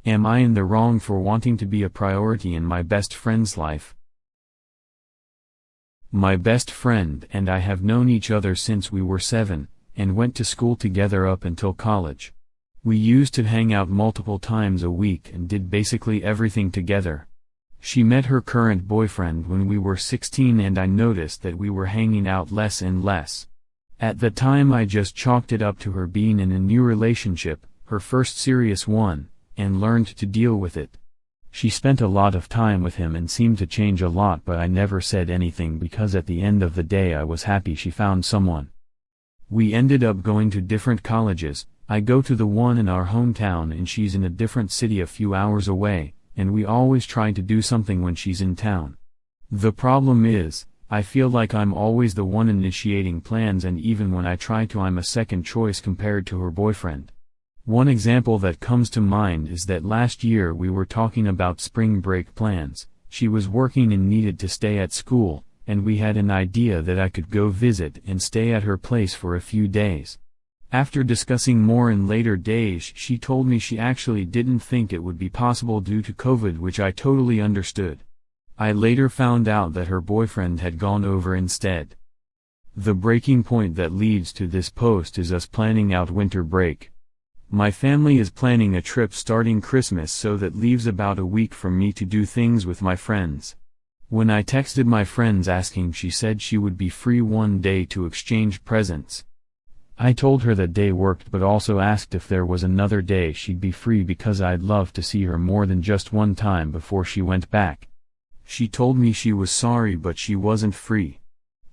Am I in the wrong for wanting to be a priority in my best friend's life? My best friend and I have known each other since we were 7, and went to school together up until college. We used to hang out multiple times a week and did basically everything together. She met her current boyfriend when we were 16 and I noticed that we were hanging out less and less. At the time I just chalked it up to her being in a new relationship, her first serious one, and learned to deal with it. She spent a lot of time with him and seemed to change a lot, but I never said anything because at the end of the day I was happy she found someone. We ended up going to different colleges. I go to the one in our hometown and she's in a different city a few hours away, and we always try to do something when she's in town. The problem is, I feel like I'm always the one initiating plans, and even when I try to, I'm a second choice compared to her boyfriend. One example that comes to mind is that last year we were talking about spring break plans. She was working and needed to stay at school, and we had an idea that I could go visit and stay at her place for a few days. After discussing more in later days, she told me she actually didn't think it would be possible due to COVID, which I totally understood. I later found out that her boyfriend had gone over instead. The breaking point that leads to this post is us planning out winter break. My family is planning a trip starting Christmas, so that leaves about a week for me to do things with my friends. When I texted my friends asking, she said she would be free one day to exchange presents. I told her that day worked, but also asked if there was another day she'd be free because I'd love to see her more than just one time before she went back. She told me she was sorry but she wasn't free.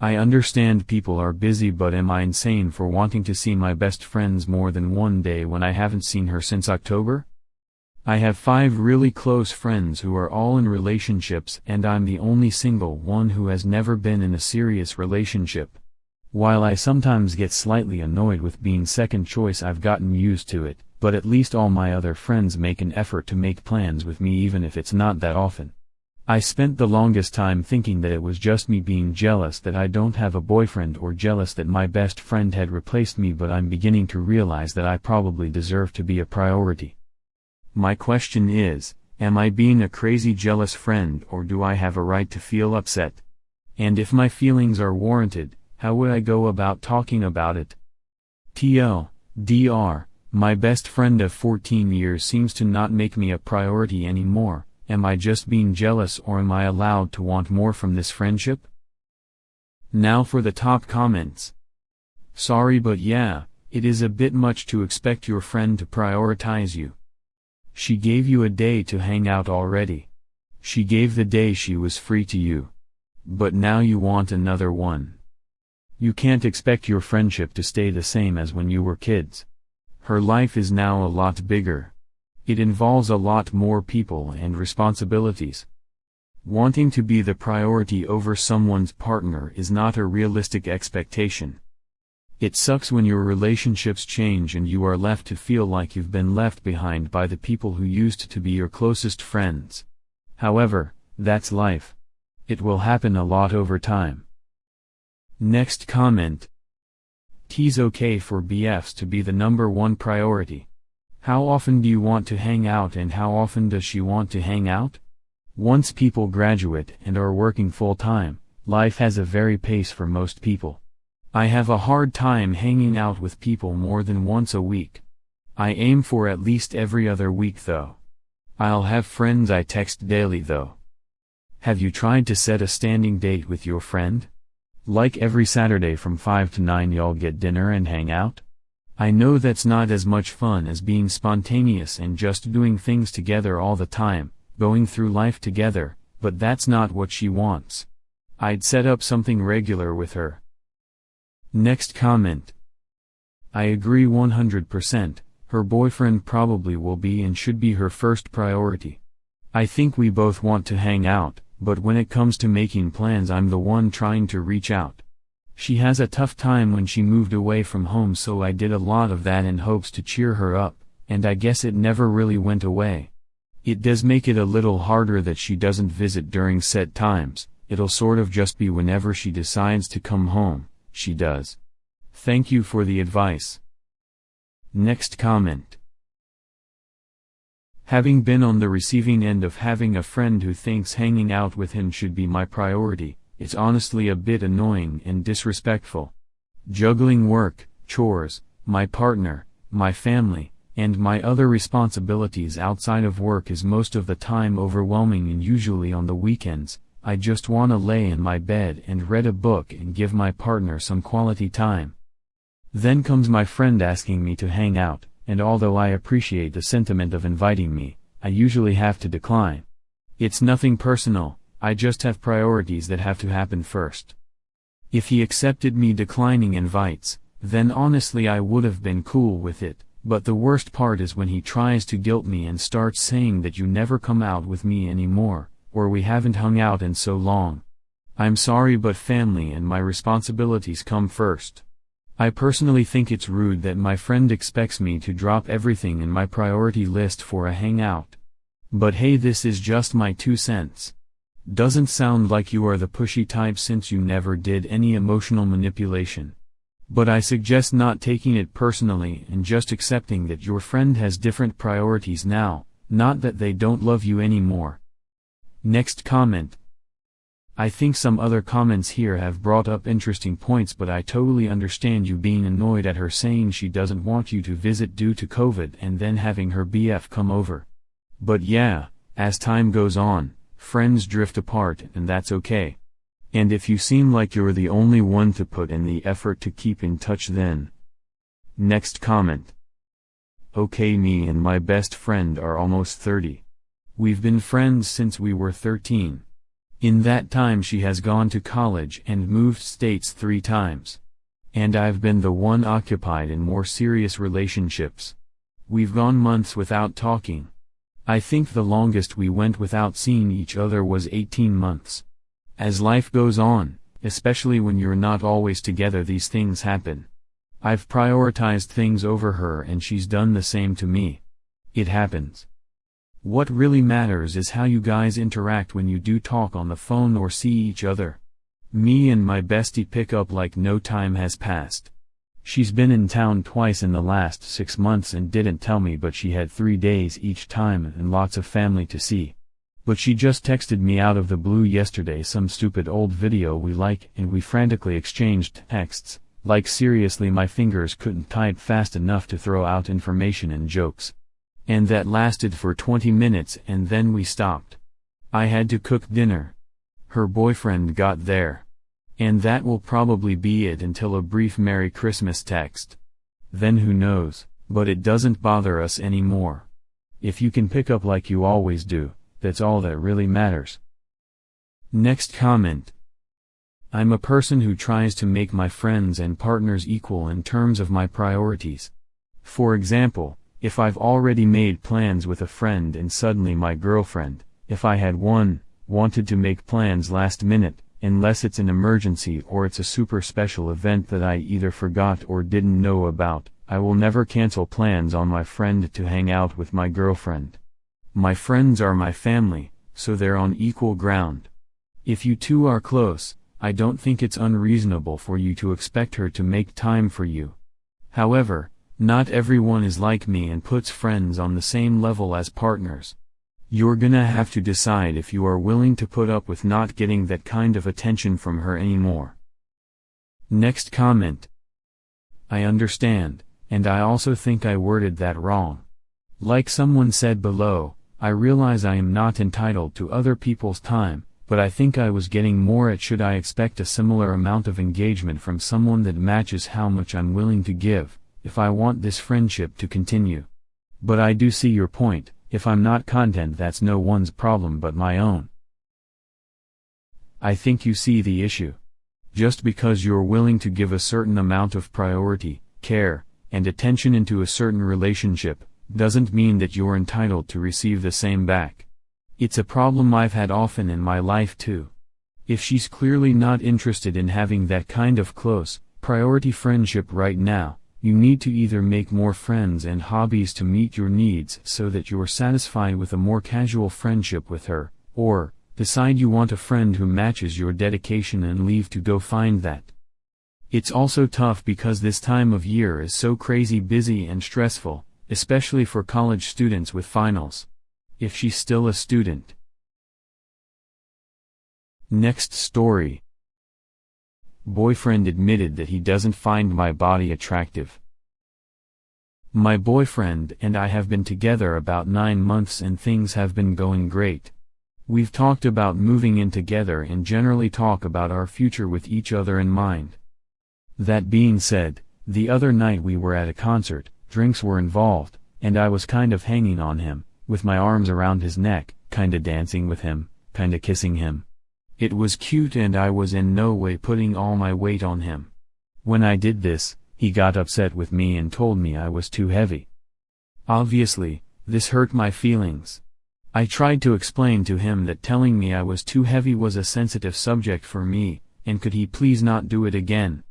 I understand people are busy, but am I insane for wanting to see my best friends more than one day when I haven't seen her since October? I have 5 really close friends who are all in relationships, and I'm the only single one who has never been in a serious relationship. While I sometimes get slightly annoyed with being second choice, I've gotten used to it, but at least all my other friends make an effort to make plans with me even if it's not that often. I spent the longest time thinking that it was just me being jealous that I don't have a boyfriend, or jealous that my best friend had replaced me, but I'm beginning to realize that I probably deserve to be a priority. My question is, am I being a crazy jealous friend, or do I have a right to feel upset? And if my feelings are warranted, how would I go about talking about it? TLDR, my best friend of 14 years seems to not make me a priority anymore. Am I just being jealous, or am I allowed to want more from this friendship? Now for the top comments. Sorry, but yeah, it is a bit much to expect your friend to prioritize you. She gave you a day to hang out already. She gave the day she was free to you. But now you want another one. You can't expect your friendship to stay the same as when you were kids. Her life is now a lot bigger. It involves a lot more people and responsibilities. Wanting to be the priority over someone's partner is not a realistic expectation. It sucks when your relationships change and you are left to feel like you've been left behind by the people who used to be your closest friends. However, that's life. It will happen a lot over time. Next comment. T's okay for BFs to be the #1 priority. How often do you want to hang out, and how often does she want to hang out? Once people graduate and are working full-time, life has a very pace for most people. I have a hard time hanging out with people more than once a week. I aim for at least every other week though. I'll have friends I text daily though. Have you tried to set a standing date with your friend? Like every Saturday from 5 to 9 y'all get dinner and hang out? I know that's not as much fun as being spontaneous and just doing things together all the time, going through life together, but that's not what she wants. I'd set up something regular with her. Next comment. I agree 100%, her boyfriend probably will be and should be her first priority. I think we both want to hang out, but when it comes to making plans, I'm the one trying to reach out. She has a tough time when she moved away from home, so I did a lot of that in hopes to cheer her up, and I guess it never really went away. It does make it a little harder that she doesn't visit during set times. It'll sort of just be whenever she decides to come home, she does. Thank you for the advice. Next comment. Having been on the receiving end of having a friend who thinks hanging out with him should be my priority, it's honestly a bit annoying and disrespectful. Juggling work, chores, my partner, my family, and my other responsibilities outside of work is most of the time overwhelming, and usually on the weekends, I just wanna lay in my bed and read a book and give my partner some quality time. Then comes my friend asking me to hang out, and although I appreciate the sentiment of inviting me, I usually have to decline. It's nothing personal, I just have priorities that have to happen first. If he accepted me declining invites, then honestly I would have been cool with it, but the worst part is when he tries to guilt me and starts saying that you never come out with me anymore, or we haven't hung out in so long. I'm sorry, but family and my responsibilities come first. I personally think it's rude that my friend expects me to drop everything in my priority list for a hangout. But hey, this is just my 2 cents. Doesn't sound like you are the pushy type since you never did any emotional manipulation. But I suggest not taking it personally and just accepting that your friend has different priorities now, not that they don't love you anymore. Next comment. I think some other comments here have brought up interesting points, but I totally understand you being annoyed at her saying she doesn't want you to visit due to COVID and then having her BF come over. But yeah, as time goes on, friends drift apart and that's okay. And if you seem like you're the only one to put in the effort to keep in touch, then. Next comment. Okay, me and my best friend are almost 30. We've been friends since we were 13. In that time she has gone to college and moved states 3 times. And I've been the one occupied in more serious relationships. We've gone months without talking. I think the longest we went without seeing each other was 18 months. As life goes on, especially when you're not always together, these things happen. I've prioritized things over her and she's done the same to me. It happens. What really matters is how you guys interact when you do talk on the phone or see each other. Me and my bestie pick up like no time has passed. She's been in town twice in the last 6 months and didn't tell me, but she had 3 days each time and lots of family to see. But she just texted me out of the blue yesterday some stupid old video we like, and we frantically exchanged texts. Like seriously, my fingers couldn't type fast enough to throw out information and jokes. And that lasted for 20 minutes and then we stopped. I had to cook dinner. Her boyfriend got there. And that will probably be it until a brief Merry Christmas text. Then who knows, but it doesn't bother us anymore. If you can pick up like you always do, that's all that really matters. Next comment. I'm a person who tries to make my friends and partners equal in terms of my priorities. For example, if I've already made plans with a friend and suddenly my girlfriend, if I had one, wanted to make plans last minute, unless it's an emergency or it's a super special event that I either forgot or didn't know about, I will never cancel plans on my friend to hang out with my girlfriend. My friends are my family, so they're on equal ground. If you two are close, I don't think it's unreasonable for you to expect her to make time for you. However, not everyone is like me and puts friends on the same level as partners. You're gonna have to decide if you are willing to put up with not getting that kind of attention from her anymore. Next comment. I understand, and I also think I worded that wrong. Like someone said below, I realize I am not entitled to other people's time, but I think I was getting more at should I expect a similar amount of engagement from someone that matches how much I'm willing to give, if I want this friendship to continue. But I do see your point. If I'm not content, that's no one's problem but my own. I think you see the issue. Just because you're willing to give a certain amount of priority, care, and attention into a certain relationship, doesn't mean that you're entitled to receive the same back. It's a problem I've had often in my life too. If she's clearly not interested in having that kind of close, priority friendship right now, you need to either make more friends and hobbies to meet your needs so that you're satisfied with a more casual friendship with her, or decide you want a friend who matches your dedication and leave to go find that. It's also tough because this time of year is so crazy busy and stressful, especially for college students with finals. if she's still a student. Next story. Boyfriend admitted that he doesn't find my body attractive. My boyfriend and I have been together about 9 months and things have been going great. We've talked about moving in together and generally talk about our future with each other in mind. That being said, the other night we were at a concert, drinks were involved, and I was kind of hanging on him, with my arms around his neck, kinda dancing with him, kinda kissing him. It was cute and I was in no way putting all my weight on him. When I did this, he got upset with me and told me I was too heavy. Obviously, this hurt my feelings. I tried to explain to him that telling me I was too heavy was a sensitive subject for me, and could he please not do it again.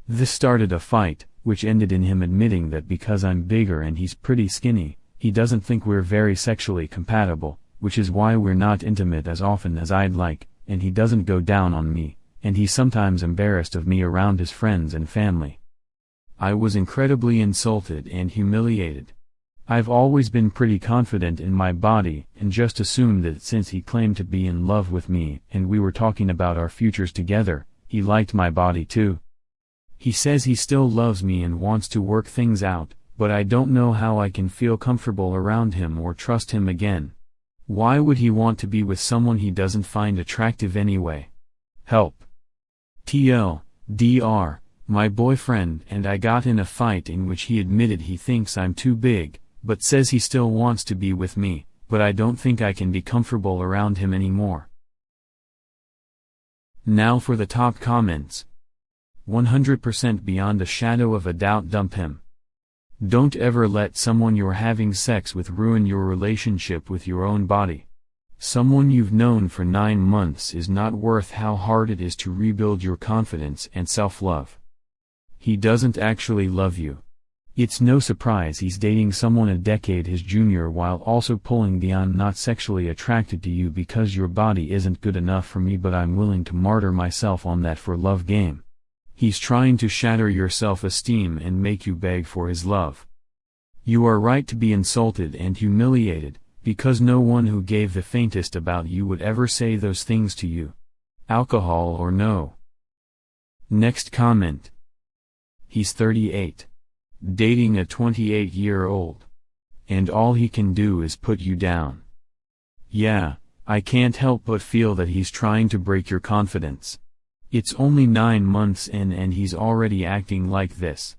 This started a fight, which ended in him admitting that because I'm bigger and he's pretty skinny, he doesn't think we're very sexually compatible, which is why we're not intimate as often as I'd like, and he doesn't go down on me, and he's sometimes embarrassed of me around his friends and family. I was incredibly insulted and humiliated. I've always been pretty confident in my body and just assumed that since he claimed to be in love with me and we were talking about our futures together, he liked my body too. He says he still loves me and wants to work things out, but I don't know how I can feel comfortable around him or trust him again. Why would he want to be with someone he doesn't find attractive anyway? Help. TLDR. My boyfriend and I got in a fight in which he admitted he thinks I'm too big, but says he still wants to be with me, but I don't think I can be comfortable around him anymore. Now for the top comments. 100% beyond a shadow of a doubt, dump him. Don't ever let someone you're having sex with ruin your relationship with your own body. Someone you've known for 9 months is not worth how hard it is to rebuild your confidence and self-love. He doesn't actually love you. It's no surprise he's dating someone a decade his junior while also pulling the "I'm not sexually attracted to you because your body isn't good enough for me but I'm willing to martyr myself on that for love" game. He's trying to shatter your self-esteem and make you beg for his love. You are right to be insulted and humiliated, because no one who gave the faintest about you would ever say those things to you. Alcohol or no. Next comment. He's 38. Dating a 28-year-old. And all he can do is put you down. Yeah, I can't help but feel that he's trying to break your confidence. It's only 9 months in and he's already acting like this.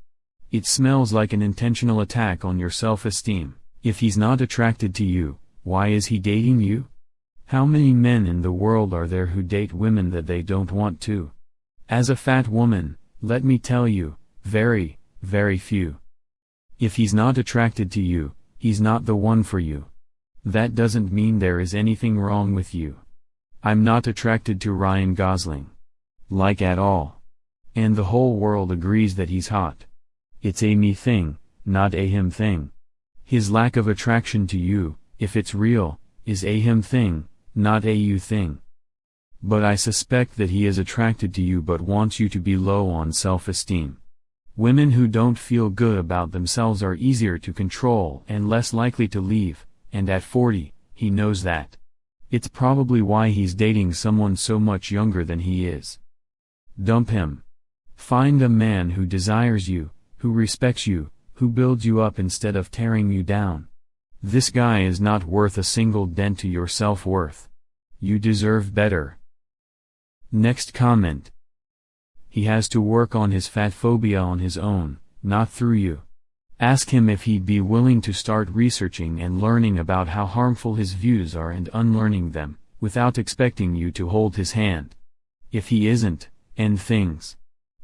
It smells like an intentional attack on your self-esteem. If he's not attracted to you, why is he dating you? How many men in the world are there who date women that they don't want to? As a fat woman, let me tell you, very, very few. If he's not attracted to you, he's not the one for you. That doesn't mean there is anything wrong with you. I'm not attracted to Ryan Gosling. Like at all. And the whole world agrees that he's hot. It's a me thing, not a him thing. His lack of attraction to you, if it's real, is a him thing, not a you thing. But I suspect that he is attracted to you but wants you to be low on self-esteem. Women who don't feel good about themselves are easier to control and less likely to leave, and at 40, he knows that. It's probably why he's dating someone so much younger than he is. Dump him. Find a man who desires you, who respects you, who builds you up instead of tearing you down. This guy is not worth a single dent to your self-worth. You deserve better. Next comment. He has to work on his fat phobia on his own, not through you. Ask him if he'd be willing to start researching and learning about how harmful his views are and unlearning them, without expecting you to hold his hand. If he isn't, end things.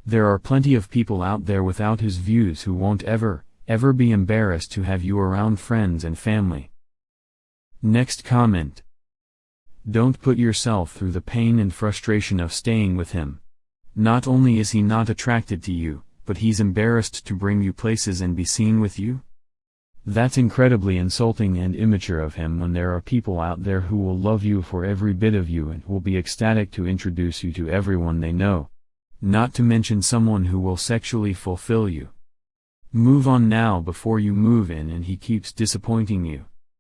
There are plenty of people out there without his views who won't ever be embarrassed to have you around friends and family. Next comment. Don't put yourself through the pain and frustration of staying with him. Not only is he not attracted to you, but he's embarrassed to bring you places and be seen with you? That's incredibly insulting and immature of him when there are people out there who will love you for every bit of you and will be ecstatic to introduce you to everyone they know. Not to mention someone who will sexually fulfill you. Move on now before you move in and he keeps disappointing you.